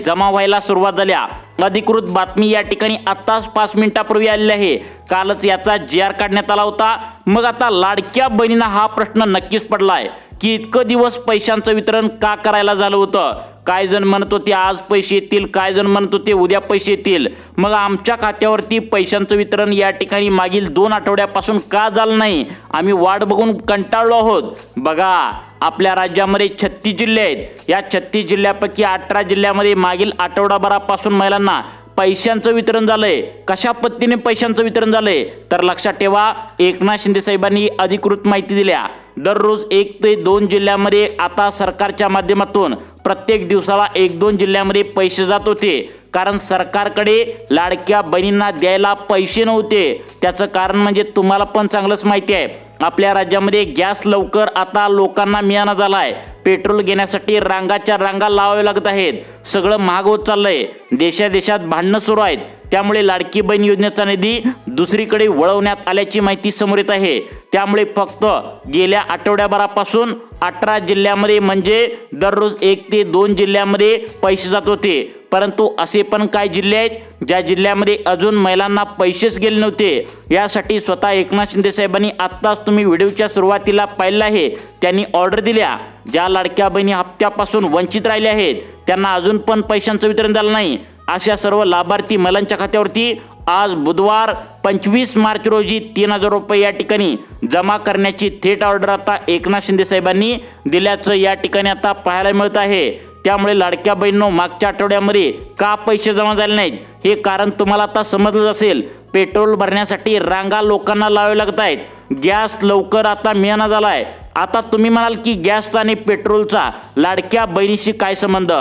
जमा व्हायला सुरुवात झाल्या। अधिकृत बातमी या ठिकाणी आताच 5 मिनिटापूर्वी आलेली आहे। कालच याचा GR काढण्यात आला होता। मग आता लाडक्या बहिणींना हा प्रश्न नक्कीच पडलाय की इतकं दिवस पैशांचं वितरण का करायला झालं होतं। काय जण म्हणत होते आज पैसे येतील, काय जण म्हणत होते उद्या पैसे येतील। मग आमच्या खात्यावरती पैशांचं वितरण या ठिकाणी मागील 2 आठवड्यापासून का झालं नाही, आम्ही वाट बघून कंटाळलो आहोत। बघा, आपल्या राज्यामध्ये 36 जिल्हे आहेत। या 36 जिल्ह्यापैकी 18 जिल्ह्यामध्ये मागील आठवडाभरापासून महिलांना पैशांचं वितरण झालंय। कशा पद्धतीने पैशांचं वितरण झालंय तर लक्षात ठेवा, एकनाथ शिंदे साहेबांनी अधिकृत माहिती दिल्या। दररोज 1 ते 2 जिल्ह्यामध्ये आता सरकारच्या माध्यमातून प्रत्येक दिवसाला 1-2 जिल्ह्यामध्ये पैसे जात होते। कारण सरकारकडे लाडक्या बहिणींना द्यायला पैसे नव्हते। त्याचं कारण म्हणजे तुम्हाला पण चांगलंच माहिती आहे, आपल्या राज्यामध्ये गॅस लवकर आता लोकांना मिळाना झालाय। पेट्रोल घेण्यासाठी रांगाच्या रांगा लावावे लागत आहेत। सगळं महाग होत चाललंय। देशादेशात भांडणं सुरू आहेत। त्यामुळे लाडकी बहीण योजनेचा निधी दुसरीकडे वळवण्यात आल्याची माहिती समोर येत आहे। त्यामुळे फक्त गेल्या आठवड्याभरापासून 18 जिल्ह्यामध्ये म्हणजे दररोज 1 ते 2 जिल्ह्यामध्ये पैसे जात होते। परंतु असे पण काही जिल्हे आहेत ज्या जिल्ह्यामध्ये अजून महिलांना पैसेच गेले नव्हते। यासाठी स्वतः एकनाथ शिंदे साहेबांनी आत्ताच तुम्ही व्हिडिओच्या सुरुवातीला पाहिलं आहे, त्यांनी ऑर्डर दिल्या। ज्या लाडक्या बहिणी हप्त्यापासून वंचित राहिल्या आहेत त्यांना अजून पण पैशांचं वितरण झालं नाही। अशा सर्व लाभार्थी महिलांच्या खात्यावरती आज बुधवार 25 मार्च रोजी 3000 रुपये या ठिकाणी जमा करण्याची थेट ऑर्डर आता एकनाथ शिंदे साहेबांनी दिल्याचं या ठिकाणी आता पाहायला मिळत आहे। त्यामुळे लाडक्या बहिणींनो, मागच्या आठवड्यामध्ये का पैसे जमा झाले नाहीत हे कारण तुम्हाला आता समजलं असेल। पेट्रोल भरण्यासाठी रांगा लोकांना लावावे लागत आहेत। गॅस लवकर आता मिळाना झालाय। आता तुम्ही म्हणाल की गॅसचा आणि पेट्रोलचा लाडक्या बहिणीशी काय संबंध,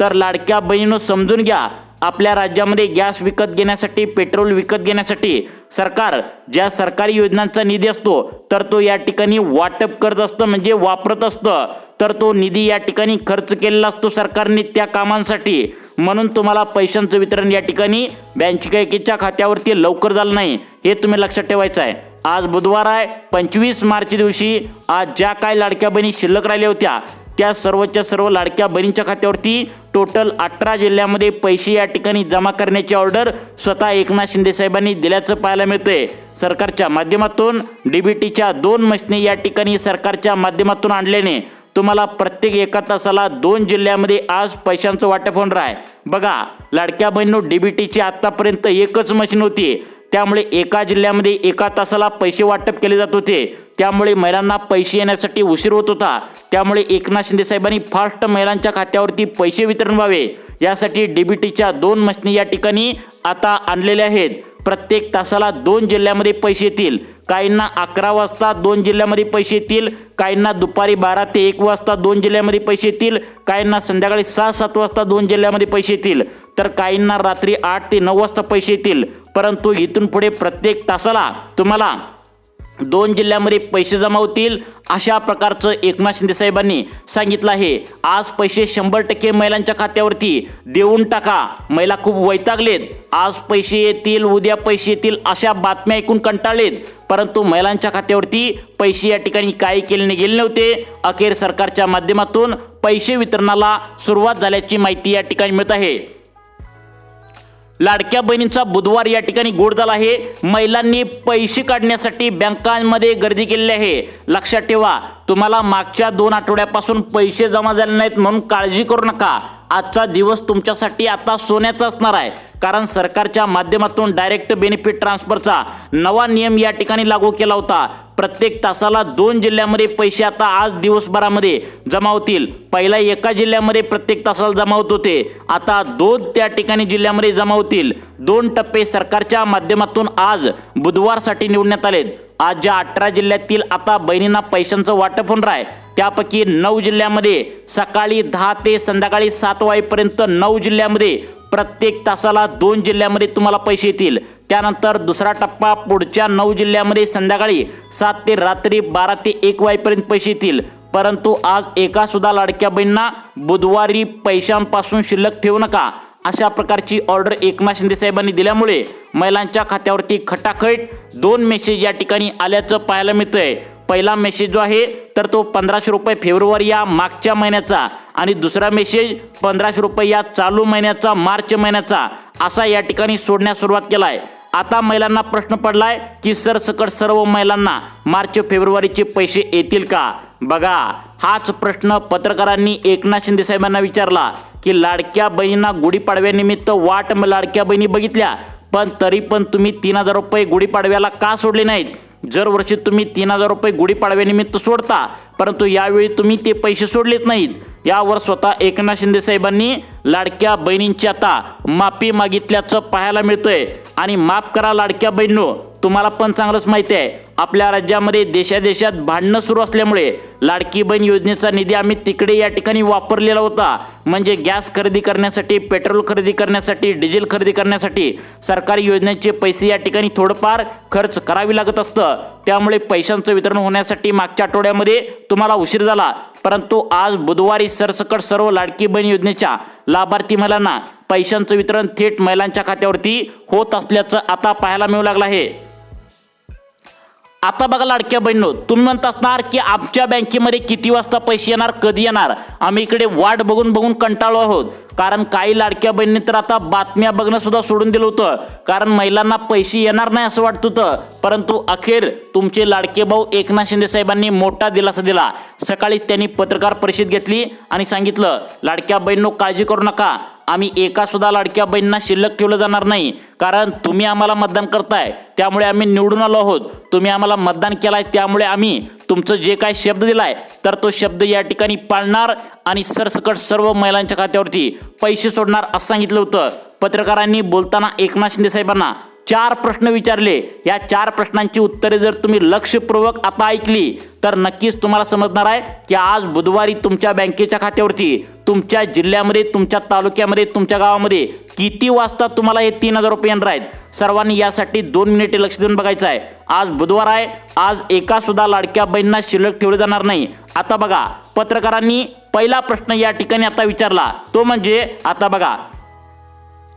तर लाडक्या बहिणींनो समजून घ्या, आपल्या राज्यामध्ये गॅस विकत घेण्यासाठी, पेट्रोल विकत घेण्यासाठी सरकार ज्या सरकारी योजनांचा निधी असतो तर तो या ठिकाणी वाटप करत असतं, म्हणजे वापरत असतं। तर तो निधी या ठिकाणी खर्च केलेला असतो सरकारने त्या कामांसाठी। म्हणून तुम्हाला पैशांचं वितरण या ठिकाणी बँकेच्या खात्यावरती लवकर झालं नाही, हे तुम्ही लक्षात ठेवायचं आहे। आज बुधवार आहे, 25 मार्च दिवशी आज ज्या काही लाडक्या बहिणी शिल्लक राहिल्या होत्या त्या सर्वच्या सर्व लाडक्या बहिणींच्या खात्यावरती टोटल 18 जिल्ह्यामध्ये पैसे या ठिकाणी जमा करण्याची ऑर्डर स्वतः एकनाथ शिंदे साहेबांनी दिल्याचं पाहायला मिळतंय। सरकारच्या माध्यमातून डीबीटीच्या 2 मशीनी या ठिकाणी सरकारच्या माध्यमातून आणल्याने तुम्हाला प्रत्येक 1 तासाला 2 जिल्ह्यामध्ये आज पैशांचं वाटप होणार आहे। बघा, लाडक्या बहिणींनो, डीबीटीची आतापर्यंत एकच मशीन होती। त्यामुळे एका जिल्ह्यामध्ये 1 तासाला पैसे वाटप केले जात होते। त्यामुळे महिलांना पैसे येण्यासाठी उशीर होत होता। त्यामुळे एकनाथ शिंदे साहेबांनी फास्ट महिलांच्या खात्यावरती पैसे वितरण व्हावे यासाठी डीबीटीच्या 2 मशीनी या ठिकाणी आता आणलेल्या आहेत। प्रत्येक तासाला 2 जिल्ह्यामध्ये पैसे येतील। काहींना 11 वाजता 2 जिल्ह्यामध्ये पैसे येतील, काहींना दुपारी 12 ते 1 वाजता 2 जिल्ह्यामध्ये पैसे येतील, काहींना संध्याकाळी 6-7 वाजता 2 जिल्ह्यामध्ये पैसे येतील, तर काहींना रात्री 8 ते 9 वाजता पैसे येतील। परंतु इथून पुढे प्रत्येक तासाला तुम्हाला 2 जिल्ह्यामध्ये पैसे जमा होतील, अशा प्रकारचं एकनाथ शिंदे साहेबांनी सांगितलं आहे। आज पैसे 100% महिलांच्या खात्यावरती देऊन टाका। महिला खूप वैतागलेत, आज पैसे येतील, उद्या पैसे येतील अशा बातम्या ऐकून कंटाळलेत। परंतु महिलांच्या खात्यावरती पैसे या ठिकाणी काही केले गेले नव्हते। अखेर सरकारच्या माध्यमातून पैसे वितरणाला सुरुवात झाल्याची माहिती या ठिकाणी मिळत आहे। लाडक्या बहिणींचा बुधवार या ठिकाणी गोड झाला आहे। महिलांनी पैसे काढण्यासाठी बँकांमध्ये गर्दी केलेली आहे। लक्षात ठेवा, तुम्हाला मागच्या 2 आठवड्यापासून पैसे जमा झाले नाहीत म्हणून काळजी करू नका। आजचा दिवस तुमच्यासाठी आता सोन्याचा असणार आहे। कारण सरकारच्या माध्यमातून डायरेक्ट बेनिफिट ट्रान्सफरचा नवा नियम या ठिकाणी लागू केला होता। प्रत्येक तासाला 2 जिल्ह्यामध्ये पैसे आता आज दिवसभरामध्ये जमा होतील। पहिला 1 जिल्ह्यामध्ये प्रत्येक तासाला जमा होत होते, आता 2 त्या ठिकाणी जिल्ह्यामध्ये जमा होतील। 2 टप्पे सरकारच्या माध्यमातून आज बुधवारसाठी निवडण्यात आलेत। आज ज्या 18 जिल्ह्यातील आता बहिणींना पैशांचं वाटप होणार आहे त्यापैकी 9 जिल्ह्यामध्ये सकाळी 10 ते संध्याकाळी 7 वाजेपर्यंत 9 जिल्ह्यामध्ये प्रत्येक तासाला 2 जिल्ह्यामध्ये तुम्हाला पैसे येतील। त्यानंतर दुसरा टप्पा पुढच्या 9 जिल्ह्यामध्ये संध्याकाळी 7 ते रात्री 12 ते 1 वाजेपर्यंत पैसे येतील। परंतु आज एका सुद्धा लाडक्या बहिणींना बुधवारी पैशांपासून शिल्लक ठेवू नका, अशा प्रकारची ऑर्डर एकनाथ शिंदे साहेबांनी दिल्यामुळे महिलांच्या खात्यावरती खटाखट 2 मेसेज या ठिकाणी आल्याचं पाहायला मिळतंय। पहिला मेसेज जो आहे तर तो 1500 रुपये फेब्रुवारी या मागच्या महिन्याचा आणि दुसरा मेसेज 1500 रुपये या चालू महिन्याचा मार्च महिन्याचा असा या ठिकाणी सोडण्यास सुरुवात केलाय। आता महिलांना प्रश्न पडलाय की सरसकट सर्व महिलांना मार्च फेब्रुवारीचे पैसे येतील का? बघा, हाच प्रश्न पत्रकारांनी एकनाथ शिंदे साहेबांना विचारला की लाडक्या बहिणींना गुढीपाडव्यानिमित्त वाट लाडक्या बहिणी बघितल्या, पण तरी पण तुम्ही 3000 रुपये गुढीपाडव्याला का सोडले नाहीत? जर वर्षी तुम्ही 3000 रुपये गुढीपाडव्यानिमित्त सोडता, परंतु यावेळी तुम्ही ते पैसे सोडलेच नाहीत। यावर स्वतः एकनाथ शिंदे साहेबांनी लाडक्या बहिणींची आता माफी मागितल्याचं पाहायला मिळतंय। आणि माफ करा लाडक्या बहिणींनो, तुम्हाला पण चांगलंच माहिती आहे आपल्या राज्यामध्ये देशादेशात भांडणं सुरू असल्यामुळे लाडकी बहीण योजनेचा निधी आम्ही तिकडे या ठिकाणी वापरलेला होता, म्हणजे गॅस खरेदी करण्यासाठी, पेट्रोल खरेदी करण्यासाठी, डिझेल खरेदी करण्यासाठी सरकारी योजनेचे पैसे या ठिकाणी थोडंफार खर्च करावी लागत असतं। त्यामुळे पैशांचं वितरण होण्यासाठी मागच्या आठवड्यामध्ये तुम्हाला उशीर झाला, परंतु आज बुधवारी सरसकट सर्व लाडकी बहीण योजनेच्या लाभार्थी महिलांना पैशांचं वितरण थेट महिलांच्या खात्यावरती होत असल्याचं आता पाहायला मिळू लागलं आहे। आता बघा लाडक्या बहिणींनो, तुम्ही म्हणत असणार की आमच्या बँकेमध्ये किती वाजता पैसे येणार, कधी येणार? आम्ही इकडे वाट बघून बघून कंटाळलो आहोत, कारण काही लाडक्या बहिणींनी तर आता बातम्या बघणं सुद्धा सोडून दिलं होतं, कारण महिलांना पैसे येणार नाही असं वाटत होतं। परंतु अखेर तुमचे लाडके भाऊ एकनाथ शिंदे साहेबांनी मोठा दिलासा दिला। सकाळीच त्यांनी पत्रकार परिषद घेतली आणि सांगितलं, लाडक्या बहिणींनो काळजी करू नका, आम्ही एका सुद्धा लाडक्या बहिणींना शिल्लक ठेवलं जाणार नाही, कारण तुम्ही आम्हाला मतदान करताय त्यामुळे आम्ही निवडून आलो आहोत। तुम्ही आम्हाला मतदान केलाय त्यामुळे आम्ही तुमचं जे काय शब्द दिलाय तर तो शब्द या ठिकाणी पाळणार आणि सरसकट सर्व महिलांच्या खात्यावरती पैसे सोडणार असं सांगितलं होतं। पत्रकारांनी बोलताना एकनाथ शिंदे साहेबांना 4 प्रश्न विचारले। या 4 प्रश्नांची उत्तरे जर तुम्ही लक्षपूर्वक आता ऐकली तर नक्कीच तुम्हाला समजणार आहे की आज बुधवारी तुमच्या बँकेच्या खात्यावरती तुमच्या जिल्ह्यामध्ये, तुमच्या तालुक्यामध्ये, तुमच्या गावामध्ये किती वाजता तुम्हाला हे 3000 रुपये येणार आहेत। सर्वांनी यासाठी 2 मिनिटे लक्ष देऊन बघायचं आहे। आज बुधवार आहे, आज एका सुद्धा लाडक्या बहिणींना शिल्लक ठेवले जाणार नाही। आता बघा, पत्रकारांनी पहिला प्रश्न या ठिकाणी आता विचारला, तो म्हणजे आता बघा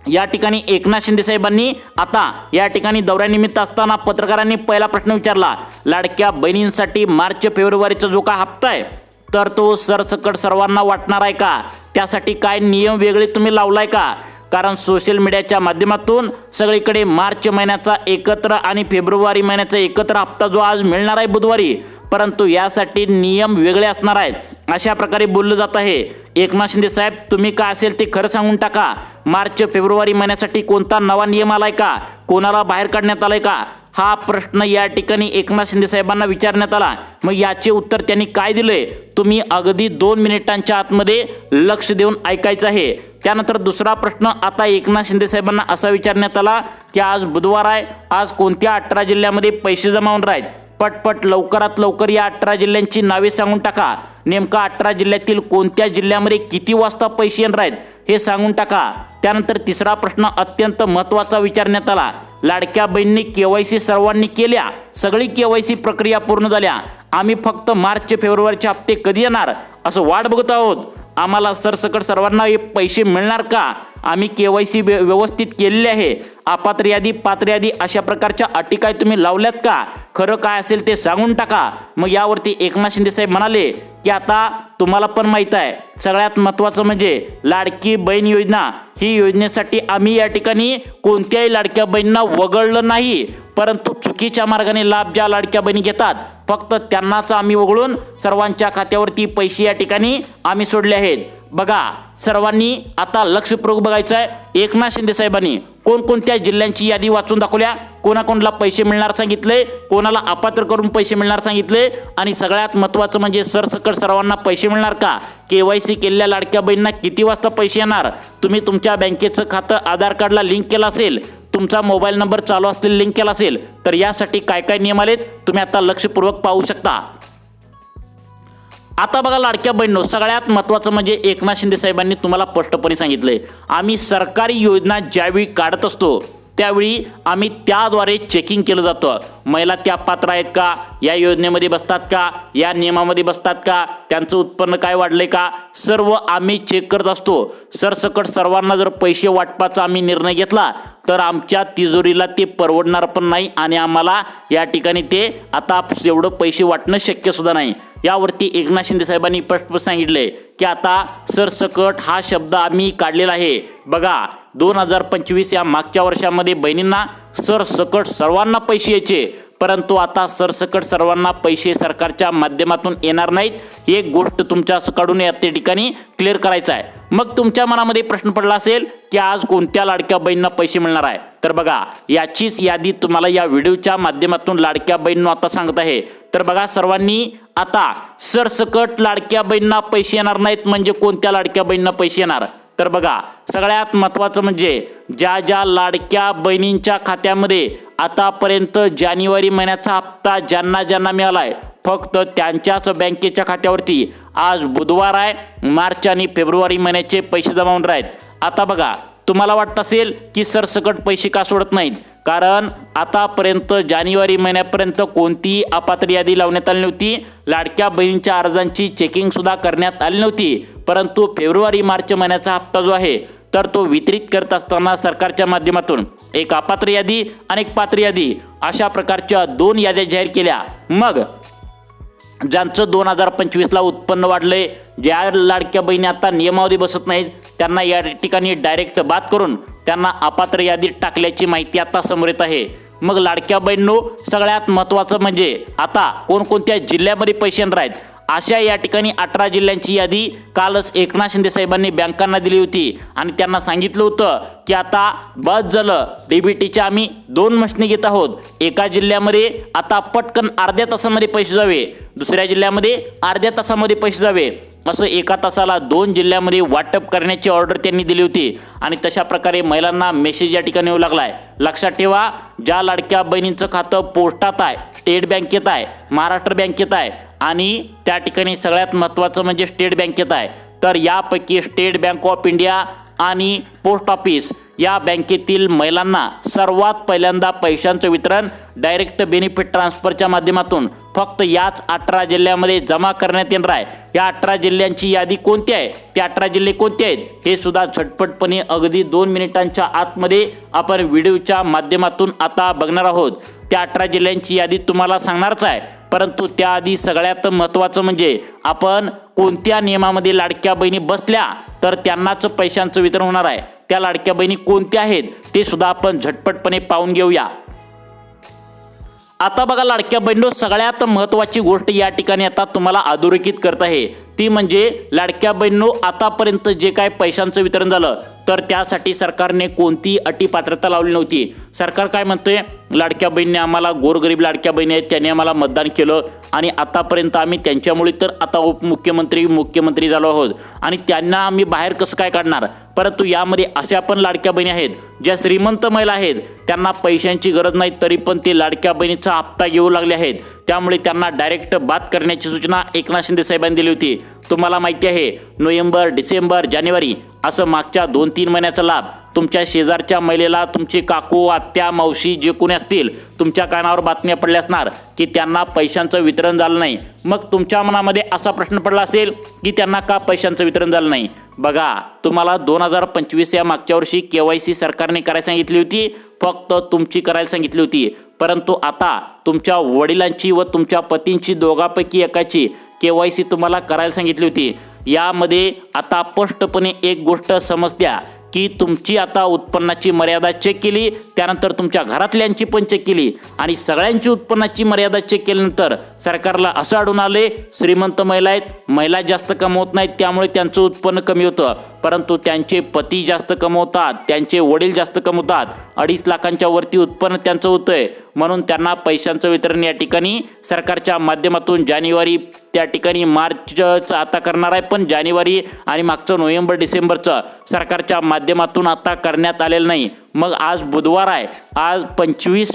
या ठिकाणी एकनाथ शिंदे साहेबांनी आता या ठिकाणी दौऱ्यानिमित्त असताना पत्रकारांनी पहिला प्रश्न विचारला, लाडक्या बहिणींसाठी मार्च फेब्रुवारीचा जो काय हप्ता आहे तर तो सरसकट सर्वांना वाटणार आहे का? त्यासाठी काय नियम वेगळे तुम्ही लावलाय का? कारण सोशल मीडियाच्या माध्यमातून सगळीकडे मार्च महिन्याचा एकत्र आणि फेब्रुवारी महिन्याचा एकत्र हप्ता जो आज मिळणार आहे बुधवारी, परंतु यासाठी नियम वेगळे असणार आहेत अशा प्रकारे बोललं जात आहे। एकनाथ शिंदे साहेब, तुम्ही काय असेल ते खरं सांगून टाका, मार्च फेब्रुवारी महिन्यासाठी कोणता नवा नियम आलाय का? कोणाला बाहेर काढण्यात आलाय का? हा प्रश्न या ठिकाणी एकनाथ शिंदे साहेबांना विचारण्यात आला। मग याचे उत्तर त्यांनी काय दिले तुम्ही अगदी 2 मिनिटांच्या आतमध्ये लक्ष देऊन ऐकायचं आहे। त्यानंतर दुसरा प्रश्न आता एकनाथ शिंदे साहेबांना असा विचारण्यात आला की आज बुधवार आहे, आज कोणत्या 18 जिल्ह्यामध्ये पैसे जमा होणार आहेत? पटपट लवकरात लवकर या 18 जिल्ह्यांची नावे सांगून टाका। नेमका 18 जिल्ह्यातील कोणत्या जिल्ह्यामध्ये किती वाजता पैसे येणार आहेत हे सांगून टाका। त्यानंतर तिसरा प्रश्न अत्यंत महत्त्वाचा विचारण्यात आला, लाडक्या बहिणींनी केवायसी सर्वांनी केल्या, सगळी केवायसी प्रक्रिया पूर्ण झाल्या, आम्ही फक्त मार्च फेब्रुवारीचे हप्ते कधी येणार असं वाट बघत आहोत, आम्हाला सरसकट सर्वांना हे पैसे मिळणार का? आम्ही केवायसी व्यवस्थित केलेली आहे, अपात्र यादी, पात्र यादी अशा प्रकारच्या अटी काय तुम्ही लावल्यात का? खरं काय असेल ते सांगून टाका। मग यावरती एकनाथ शिंदे साहेब म्हणाले की आता तुम्हाला पण माहित आहे, सगळ्यात महत्त्वाचं म्हणजे लाडकी बहीण योजना, ही योजनेसाठी आम्ही या ठिकाणी कोणत्याही लाडक्या बहिणींना वगळलं नाही, परंतु चुकीच्या मार्गाने लाभ ज्या लाडक्या बहिणी घेतात फक्त त्यांनाच आम्ही वगळून सर्वांच्या खात्यावरती पैसे या ठिकाणी आम्ही सोडले आहेत। बघा, सर्वांनी आता लक्षपूर्वक बघायचं आहे। एकनाथ शिंदे साहेबांनी कोणकोणत्या जिल्ह्यांची यादी वाचून दाखवल्या, कोणाकोणाला पैसे मिळणार सांगितले, कोणाला अपात्र करून पैसे मिळणार सांगितले, आणि सगळ्यात महत्त्वाचं म्हणजे सरसकट सर्वांना पैसे मिळणार का? केवायसी केलेल्या लाडक्या बहिणींना किती वाजता पैसे येणार? तुम्ही तुमच्या बँकेचं खातं आधार कार्डला लिंक केलं असेल, तुमचा मोबाईल नंबर चालू असलेला लिंक केला असेल, तर यासाठी काय काय नियम आलेत तुम्ही आता लक्षपूर्वक पाहू शकता। आता बघा लाडक्या बहिणींनो, सगळ्यात महत्त्वाचं म्हणजे एकनाथ शिंदे साहेबांनी तुम्हाला स्पष्टपणे सांगितलंय, आम्ही सरकारी योजना ज्यावेळी काढत असतो त्यावेळी आम्ही त्याद्वारे चेकिंग केलं जातं, महिला त्या पात्र आहेत का, या योजनेमध्ये बसतात का, या नियमामध्ये बसतात का, त्यांचं उत्पन्न काय वाढलंय का, सर्व आम्ही चेक करत असतो. सरसकट सर्वांना जर पैसे वाटपाचा आम्ही निर्णय घेतला तर आमच्या तिजोरीला ते परवडणार पण नाही आणि आम्हाला या ठिकाणी ते आता एवढं पैसे वाटणं शक्य सुद्धा नाही. यावरती एकनाथ शिंदे साहेबांनी स्पष्ट सांगितले की आता सरसकट हा शब्द आम्ही काढलेला आहे. बघा 2025 या मागच्या वर्षामध्ये बहिणींना सरसकट सर्वांना पैसे यायचे, परंतु आता सरसकट सर्वांना पैसे सरकारच्या माध्यमातून येणार नाहीत. ही एक गोष्ट तुमच्याकडून या ठिकाणी क्लिअर करायचं आहे. मग तुमच्या मनामध्ये प्रश्न पडला असेल की आज कोणत्या लाडक्या बहिणींना पैसे मिळणार आहे, तर बघा याचीच यादी तुम्हाला या व्हिडिओच्या माध्यमातून लाडक्या बहिणींना आता सांगत आहे. तर बघा सर्वांनी आता सरसकट लाडक्या बहिणींना पैसे येणार नाहीत म्हणजे कोणत्या लाडक्या बहिणींना पैसे येणार, तर बघा सगळ्यात महत्त्वाचं म्हणजे ज्या लाडक्या बहिणींच्या खात्यामध्ये आतापर्यंत जानेवारी महिन्याचा हप्ता ज्यांना मिळालाय फक्त त्यांच्याच बँकेच्या खात्यावरती आज बुधवार आहे, मार्च आणि फेब्रुवारी महिन्याचे पैसे जमा होणार आहेत. आता बघा तुम्हाला वाटत असेल की सरसकट पैसे का सोडत नाहीत, कारण आतापर्यंत जानेवारी महिन्यापर्यंत कोणतीही अपात्र यादी लावण्यात आली नव्हती. लाडक्या बहिणींच्या अर्जांची चेकिंग सुद्धा करण्यात आली नव्हती, परंतु फेब्रुवारी मार्च महिन्याचा हप्ता जो आहे तर तो वितरित करत असताना सरकारच्या माध्यमातून एक अपात्र यादी आणि एक पात्र यादी अशा प्रकारच्या 2 याद्या जाहीर केल्या. मग ज्यांचं 2025ला उत्पन्न वाढलंय, ज्या लाडक्या बहिणी आता नियमावधी बसत नाहीत त्यांना या ठिकाणी डायरेक्ट बाद करून त्यांना अपात्र यादीत टाकल्याची माहिती आता समोर येत आहे. मग लाडक्या बहिणींनो सगळ्यात महत्त्वाचं म्हणजे आता कोणकोणत्या जिल्ह्यामध्ये पैसे येणार आहेत अशा या ठिकाणी 18 जिल्ह्यांची यादी कालच एकनाथ शिंदे साहेबांनी बँकांना दिली होती आणि त्यांना सांगितलं होतं की आता बस झालं, डीबीटीच्या आम्ही 2 मशीनी घेत आहोत. एका जिल्ह्यामध्ये आता पटकन अर्ध्या तासामध्ये पैसे जावे, दुसऱ्या जिल्ह्यामध्ये अर्ध्या तासामध्ये पैसे जावे, असं एका तासाला 2 जिल्ह्यामध्ये वाटप करण्याची ऑर्डर त्यांनी दिली होती. आणि तशा प्रकारे महिलांना मेसेज या ठिकाणी येऊ लागलाय. लक्षात ठेवा, ज्या लाडक्या बहिणींचं खातं पोस्टात आहे, स्टेट बँकेत आहे, महाराष्ट्र बँकेत आहे आणि त्या ठिकाणी सगळ्यात महत्त्वाचं म्हणजे स्टेट बँकेत आहे, तर यापैकी स्टेट बँक ऑफ इंडिया आणि पोस्ट ऑफिस या बँकेतील महिलांना सर्वात पहिल्यांदा पैशांचं वितरण डायरेक्ट बेनिफिट ट्रान्सफरच्या माध्यमातून फक्त याच 18 जिल्ह्यामध्ये जमा करण्यात येणार आहे. या 18 जिल्ह्यांची यादी कोणती आहे, ते 18 जिल्हे कोणते आहेत हे सुद्धा झटपटपणे अगदी 2 मिनिटांच्या आतमध्ये आपण व्हिडिओच्या माध्यमातून आता बघणार आहोत. त्या 18 जिल्ह्यांची यादी तुम्हाला सांगणारच आहे, परंतु त्याआधी सगळ्यात महत्त्वाचं म्हणजे आपण कोणत्या नियमामध्ये लाडक्या बहिणी बसल्या तर त्यांनाच पैशांचं वितरण होणार आहे. त्या लाडक्या बहिणी कोणत्या आहेत ते सुद्धा आपण झटपटपणे पाहून घेऊया. आता बघा लाडक्या बहिणींनो सगळ्यात महत्त्वाची गोष्ट या ठिकाणी आता तुम्हाला अधोरेखित करत आहे ती म्हणजे लाडक्या बहिणींनो आतापर्यंत जे काय पैशांचं वितरण झालं तर त्यासाठी सरकारने कोणतीही अटी पात्रता लावली नव्हती. सरकार काय म्हणतंय, लाडक्या बहिणी आम्हाला गोरगरीब लाडक्या बहिणी आहेत त्यांनी आम्हाला मतदान केलं आणि आतापर्यंत आम्ही त्यांच्यामुळे तर आता मुख्यमंत्री झालो आहोत आणि त्यांना आम्ही बाहेर कसं काय काढणार. परंतु यामध्ये अशा पण लाडक्या बहिणी आहेत ज्या श्रीमंत महिला आहेत, त्यांना पैशांची गरज नाही तरी पण ते लाडक्या बहिणीचा हप्ता घेऊ लागले आहेत. त्यामुळे त्यांना डायरेक्ट बाद करण्याची सूचना एकनाथ शिंदे साहेबांनी दिली होती. तुम्हाला माहिती आहे नोव्हेंबर, डिसेंबर, जानेवारी असं मागच्या 2-3 महिन्याचा लाभ तुमच्या शेजारच्या महिलेला तुमची काकू, आत्या, मावशी जे कोणी असतील तुमच्या कानावर बातम्या पडल्या असणार की त्यांना पैशांचं वितरण झालं नाही. मग तुमच्या मनामध्ये असा प्रश्न पडला असेल की त्यांना का पैशांचं वितरण झालं नाही. बघा तुम्हाला 2025 या मागच्या वर्षी KYC सरकारने करायला सांगितली होती, फक्त तुमची करायला सांगितली होती, परंतु आता तुमच्या वडिलांची व तुमच्या पतींची दोघांपैकी एकाची KYC तुम्हाला करायला सांगितली होती. यामध्ये आता स्पष्टपणे एक गोष्ट समजत्या की तुमची आता उत्पन्नाची मर्यादा चेक केली, त्यानंतर तुमच्या घरातल्यांची पण चेक केली आणि सगळ्यांची उत्पन्नाची मर्यादा चेक केल्यानंतर सरकारला असं आढळून आले श्रीमंत महिला आहेत, महिला जास्त कमवत नाहीत त्यामुळे त्यांचं उत्पन्न कमी होतं, परंतु त्यांचे पती जास्त कमवतात, त्यांचे वडील जास्त कमवतात, 2.5 लाखांच्या वरती उत्पन्न त्यांचं होतंय, म्हणून त्यांना पैशांचं वितरण या ठिकाणी सरकारच्या माध्यमातून जानेवारी त्या ठिकाणी मार्चचं आता करणार आहे, पण जानेवारी आणि मागचं नोव्हेंबर डिसेंबरचं सरकारच्या माध्यमातून आता करण्यात आलेलं नाही. मग आज बुधवार आहे, आज 25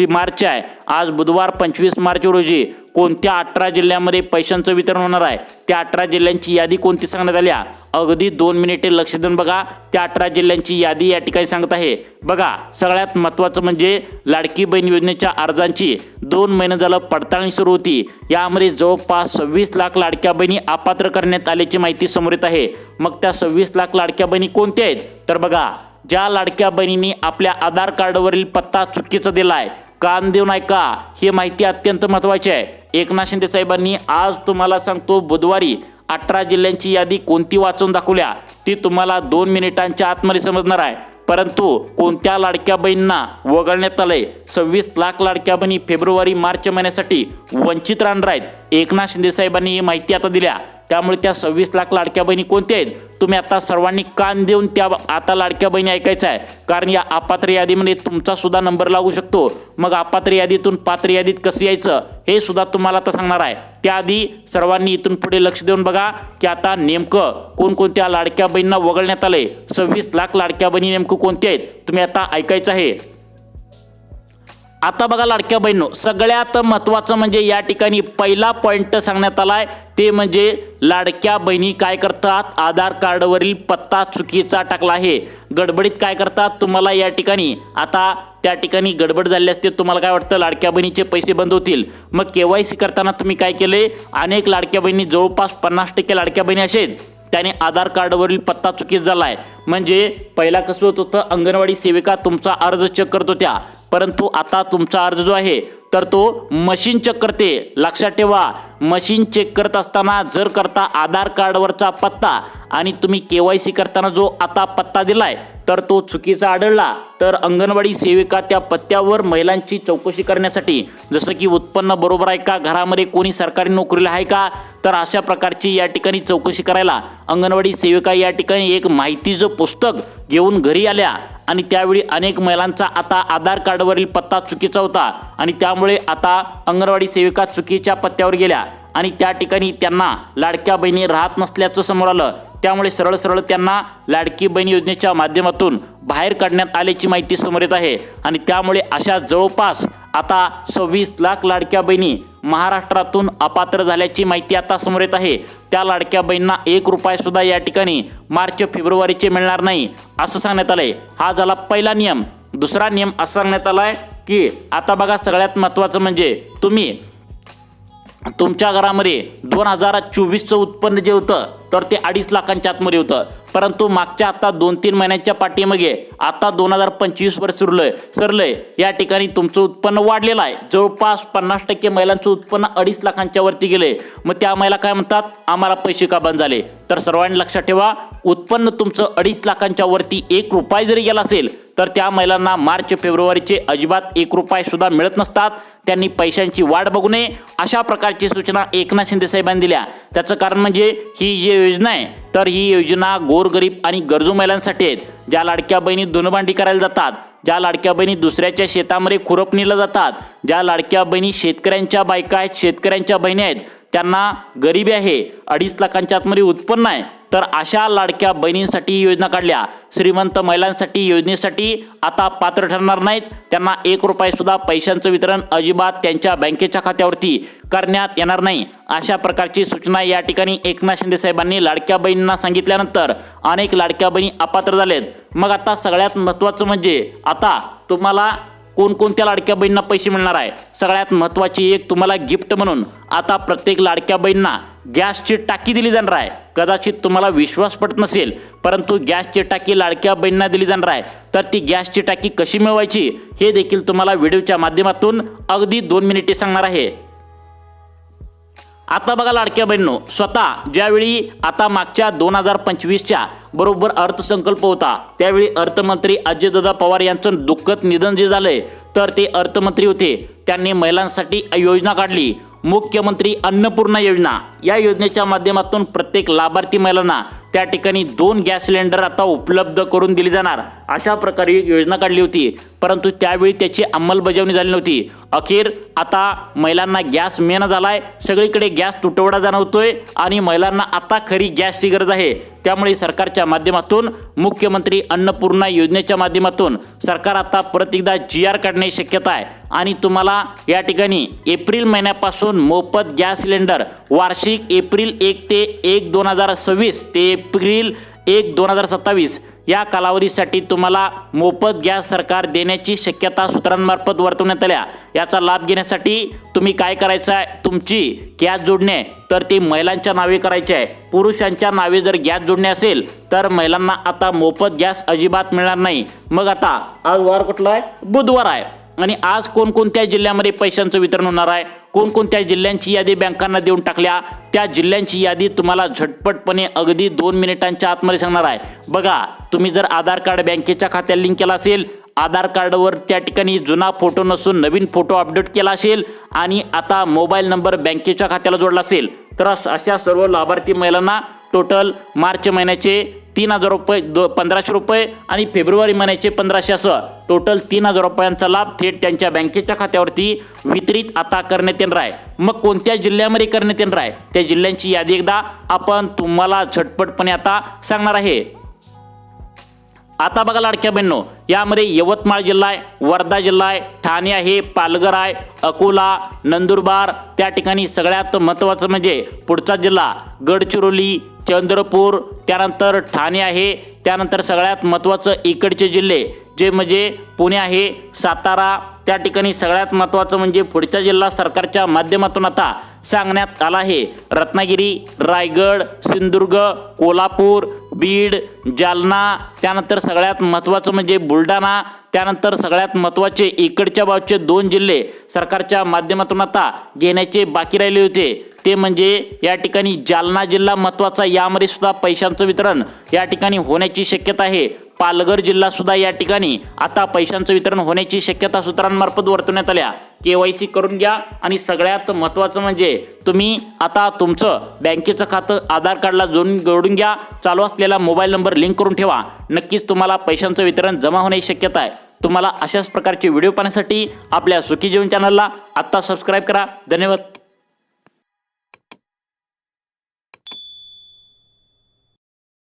मार्च आहे, आज बुधवार 25 मार्च रोजी कोणत्या 18 जिल्ह्यामध्ये पैशांचं वितरण होणार आहे, त्या 18 जिल्ह्यांची यादी कोणती सांगण्यात आली आहे? अगदी 2 मिनिटे लक्ष देऊन बघा, त्या 18 जिल्ह्यांची यादी या ठिकाणी सांगत आहे. बघा, सगळ्यात महत्त्वाचं म्हणजे लाडकी बहीण योजनेच्या अर्जांची 2 महिने झालं पडताळणी सुरू होती. यामध्ये जवळपास 26 लाख लाडक्या बहिणी अपात्र करण्यात आल्याची माहिती समोर येत आहे. मग त्या 26 लाख लाडक्या बहिणी कोणत्या आहेत? तर बघा, ज्या लाडक्या बहिणींनी आपल्या आधार कार्डवरील पत्ता चुकीचा दिलाय, कान देऊन ऐका, ही माहिती अत्यंत महत्त्वाची आहे. एकनाथ शिंदे साहेबांनी आज तुम्हाला सांगतो बुधवारी 18 जिल्ह्यांची यादी कोणती वाचून दाखवल्या ती तुम्हाला 2 मिनिटांच्या आतमध्ये समजणार आहे. परंतु कोणत्या लाडक्या बहिणींना वगळण्यात आलंय? 26 लाख लाडक्या बहिणी फेब्रुवारी मार्च महिन्यासाठी वंचित राहणार आहेत. एकनाथ शिंदे साहेबांनी ही माहिती आता दिल्या. त्यामुळे त्या 26 लाख लाडक्या बहिणी कोणत्या आहेत? तुम्ही आता सर्वांनी कान देऊन त्या आता लाडक्या बहिणी ऐकायचं आहे, कारण या अपात्र यादीमध्ये तुमचा सुद्धा नंबर लागू शकतो. मग अपात्र यादीतून पात्र यादीत कसं यायचं हे सुद्धा तुम्हाला आता सांगणार आहे. त्याआधी सर्वांनी इथून पुढे लक्ष देऊन बघा की आता नेमकं कोणकोणत्या लाडक्या बहिणींना वगळण्यात आलंय. 26 लाख लाडक्या बहिणी नेमकं कोणत्या आहेत तुम्ही आता ऐकायचं आहे. आता बघा लाडक्या बहिणींनो, सगळ्यात महत्त्वाचं म्हणजे या ठिकाणी पहिला पॉइंट सांगण्यात आलाय, ते म्हणजे लाडक्या बहिणी काय करतात? आधार कार्डवरील पत्ता चुकीचा टाकला आहे. गडबडीत काय करतात? तुम्हाला या ठिकाणी आता त्या ठिकाणी गडबड झाली असते, तुम्हाला काय वाटतं लाडक्या बहिणीचे पैसे बंद होतील. मग KYC करताना तुम्ही काय केले? अनेक लाडक्या बहिणी, जवळपास 50% लाडक्या बहिणी असे त्याने आधार कार्डवरील पत्ता चुकीचा झाला आहे. म्हणजे पहिला कसं होत होतं, अंगणवाडी सेविका तुमचा अर्ज चेक करत होत्या, परंतु आता तुमचा अर्ज जो आहे तर तो मशीन चेक करते. लक्षात ठेवा, मशीन चेक करत असताना जर करता आधार कार्डवरचा पत्ता आणि तुम्ही KYC करताना जो आता पत्ता दिलाय तर तो चुकीचा आढळला तर अंगणवाडी सेविका त्या पत्त्यावर महिलांची चौकशी करण्यासाठी, जसं की उत्पन्न बरोबर आहे का, घरामध्ये कोणी सरकारी नोकरीला आहे का, तर अशा प्रकारची या ठिकाणी चौकशी करायला अंगणवाडी सेविका या ठिकाणी एक माहितीचं पुस्तक घेऊन घरी आल्या. आणि त्यावेळी अनेक महिलांचा आता आधार कार्डवरील पत्ता चुकीचा होता आणि त्यामुळे आता अंगणवाडी सेविका चुकीच्या पत्त्यावर गेल्या आणि त्या ठिकाणी त्यांना लाडक्या बहिणी राहत नसल्याचं समोर आलं. त्यामुळे सरळ सरळ त्यांना लाडकी बहीण योजनेच्या माध्यमातून बाहेर काढण्यात आल्याची माहिती समोर येत आहे. आणि त्यामुळे अशा जवळपास आता 26 लाख लाडक्या बहिणी महाराष्ट्रातून अपात्र झाल्याची माहिती आता समोर येत आहे. त्या लाडक्या बहिणींना 1 रुपया सुद्धा या ठिकाणी मार्च फेब्रुवारीचे मिळणार नाही असं सांगण्यात आलंय. हा झाला पहिला नियम. दुसरा नियम असं सांगण्यात आलाय की आता बघा, सगळ्यात महत्त्वाचं म्हणजे तुम्ही तुमच्या घरामध्ये 2024चं उत्पन्न जे होतं तर ते 2.5 लाखांच्या आतमध्ये होतं, परंतु मागच्या आता 2-3 महिन्यांच्या पाठीमागे आता 2025 वर सरलंय. या ठिकाणी तुमचं उत्पन्न वाढलेलं आहे. जवळपास 50% महिलांचं उत्पन्न 2.5 लाखांच्या वरती गेले. मग त्या महिला काय म्हणतात, आम्हाला पैसे का बंद झाले? तर सर्वांनी लक्षात ठेवा, उत्पन्न तुमचं 2.5 लाखांच्या वरती 1 रुपया जरी गेला असेल तर त्या महिलांना मार्च फेब्रुवारीचे अजिबात 1 रुपया सुद्धा मिळत नसतात. त्यांनी पैशांची वाट बघू नये अशा प्रकारची सूचना एकनाथ शिंदे साहेबांनी दिल्या. त्याचं कारण म्हणजे ही जी योजना आहे तर ही योजना गोरगरीब आणि गरजू महिलांसाठी आहेत. ज्या लाडक्या बहिणी धुणभांडी करायला जातात, ज्या लाडक्या बहिणी दुसऱ्याच्या शेतामध्ये खुरपणीला जातात, ज्या लाडक्या बहिणी शेतकऱ्यांच्या बायका आहेत, शेतकऱ्यांच्या बहिणी आहेत, त्यांना गरिबी आहे, 2.5 लाखांच्या आतमध्ये उत्पन्न आहे, तर अशा लाडक्या बहिणींसाठी ही योजना काढल्या. श्रीमंत महिलांसाठी योजनेसाठी आता पात्र ठरणार नाहीत. त्यांना 1 रुपया सुद्धा पैशांचं वितरण अजिबात त्यांच्या बँकेच्या खात्यावरती करण्यात येणार नाही. अशा प्रकारची सूचना या ठिकाणी एकनाथ शिंदे साहेबांनी लाडक्या बहिणींना सांगितल्यानंतर अनेक लाडक्या बहिणी अपात्र झालेत. मग आता सगळ्यात महत्त्वाचं म्हणजे आता तुम्हाला कोणकोणत्या लाडक्या बहिणींना पैसे मिळणार आहे. सगळ्यात महत्त्वाची एक तुम्हाला गिफ्ट म्हणून आता प्रत्येक लाडक्या बहिणींना गॅसची टाकी दिली जाणार आहे. कदाचित तुम्हाला विश्वास पडत नसेल, परंतु गॅसची टाकी लाडक्या बहिणींना दिली जाणार आहे. तर ती गॅसची टाकी कशी मिळवायची हे देखील तुम्हाला व्हिडिओच्या माध्यमातून अगदी 2 मिनिटे सांगणार आहे. आता बघा लाडक्या बहिणींनो, स्वतः ज्यावेळी आता मागच्या 2025च्या बरोबर अर्थसंकल्प होता त्यावेळी अर्थमंत्री अजयदादा पवार यांचं दुःखद निधन जे झालंय तर ते अर्थमंत्री होते. त्यांनी महिलांसाठी योजना काढली, मुख्यमंत्री अन्नपूर्णा योजना. या योजनेच्या माध्यमातून प्रत्येक लाभार्थी महिलांना त्या ठिकाणी 2 गॅस सिलेंडर आता उपलब्ध करून दिली जाणार अशा प्रकारे एक योजना काढली होती, परंतु त्यावेळी त्याची अंमलबजावणी झाली नव्हती. अखेर आता महिलांना गॅस मिळेना झालाय, सगळीकडे गॅस तुटवडा जाणवतोय आणि महिलांना आता खरी गॅसची गरज आहे. त्यामुळे सरकारच्या माध्यमातून मुख्यमंत्री अन्नपूर्णा योजनेच्या माध्यमातून सरकार आता परत एकदा GR काढण्याची शक्यता आहे आणि तुम्हाला या ठिकाणी एप्रिल महिन्यापासून मोफत गॅस सिलेंडर वार्षिक एप्रिल 1 ते 1 2026 ते एप्रिल 1 2027 या कालावधीसाठी तुम्हाला मोफत गॅस सरकार देण्याची शक्यता सूत्रांमार्फत वर्तवण्यात आल्या. याचा लाभ घेण्यासाठी तुम्ही काय करायचं आहे, तुमची गॅस जोडणी आहे तर ती महिलांच्या नावे करायची आहे. पुरुषांच्या नावे जर गॅस जोडणी असेल तर महिलांना आता मोफत गॅस अजिबात मिळणार नाही. मग आता आज वार कुठला आहे, बुधवार आहे आणि आज कोणकोणत्या जिल्ह्यामध्ये पैशांचं वितरण होणार आहे, कोणकोणत्या जिल्ह्यांची यादी बँकांना देऊन टाकल्या, त्या जिल्ह्यांची यादी तुम्हाला झटपटपणे अगदी 2 मिनिटांच्या आतमध्ये सांगणार आहे. बघा, तुम्ही जर आधार कार्ड बँकेच्या खात्याला लिंक केला असेल, आधार कार्डवर त्या ठिकाणी जुना फोटो नसून नवीन फोटो अपडेट केला असेल आणि आता मोबाईल नंबर बँकेच्या खात्याला जोडला असेल तर अशा सर्व लाभार्थी महिलांना टोटल मार्च महिन्याचे 3,000 रुपये 1,500 रुपये आणि फेब्रुवारी महिन्याचे 1,500 असं टोटल 3,000 रुपयांचा लाभ थेट त्यांच्या बँकेच्या खात्यावरती वितरित आता करण्यात येणार आहे. मग कोणत्या जिल्ह्यामध्ये करण्यात येणार आहे त्या जिल्ह्यांची यादी एकदा आपण तुम्हाला झटपटपणे आता सांगणार आहे. आता बघा लाडक्या बहिणींनो, यामध्ये यवतमाळ जिल्हा आहे, वर्धा जिल्हा आहे, ठाणे आहे, पालघर आहे, अकोला, नंदुरबार, त्या ठिकाणी सगळ्यात महत्त्वाचं म्हणजे पुढचा जिल्हा गडचिरोली, चंद्रपूर, त्यानंतर ठाणे आहे, त्यानंतर सगळ्यात महत्त्वाचं इकडचे जिल्हे जे म्हणजे पुणे आहे, सातारा, त्या ठिकाणी सगळ्यात महत्त्वाचं म्हणजे पुढचा जिल्हा सरकारच्या माध्यमातून आता सांगण्यात आला आहे रत्नागिरी, रायगड, सिंधुदुर्ग, कोल्हापूर, बीड, जालना, त्यानंतर सगळ्यात महत्त्वाचं म्हणजे बुलढाणा, त्यानंतर सगळ्यात महत्त्वाचे इकडच्या बाजूचे 2 जिल्हे सरकारच्या माध्यमातून आता घेण्याचे बाकी राहिले होते ते म्हणजे या ठिकाणी जालना जिल्हा महत्त्वाचा, यामध्ये सुद्धा पैशांचं वितरण या ठिकाणी होण्याची शक्यता आहे. पालघर जिल्हा सुद्धा या ठिकाणी आता पैशांचं वितरण होण्याची शक्यता सूत्रांमार्फत वर्तवण्यात आल्या. KYC करून घ्या आणि सगळ्यात महत्त्वाचं म्हणजे तुम्ही आता तुमचं बँकेचं खातं आधार कार्डला जोडून घ्या, चालू असलेला मोबाईल नंबर लिंक करून ठेवा. नक्कीच तुम्हाला पैशांचं वितरण जमा होण्याची शक्यता आहे. तुम्हाला अशाच प्रकारचे व्हिडिओ पाहण्यासाठी आपल्या सुखी जीवन चॅनलला आत्ता सबस्क्राईब करा. धन्यवाद.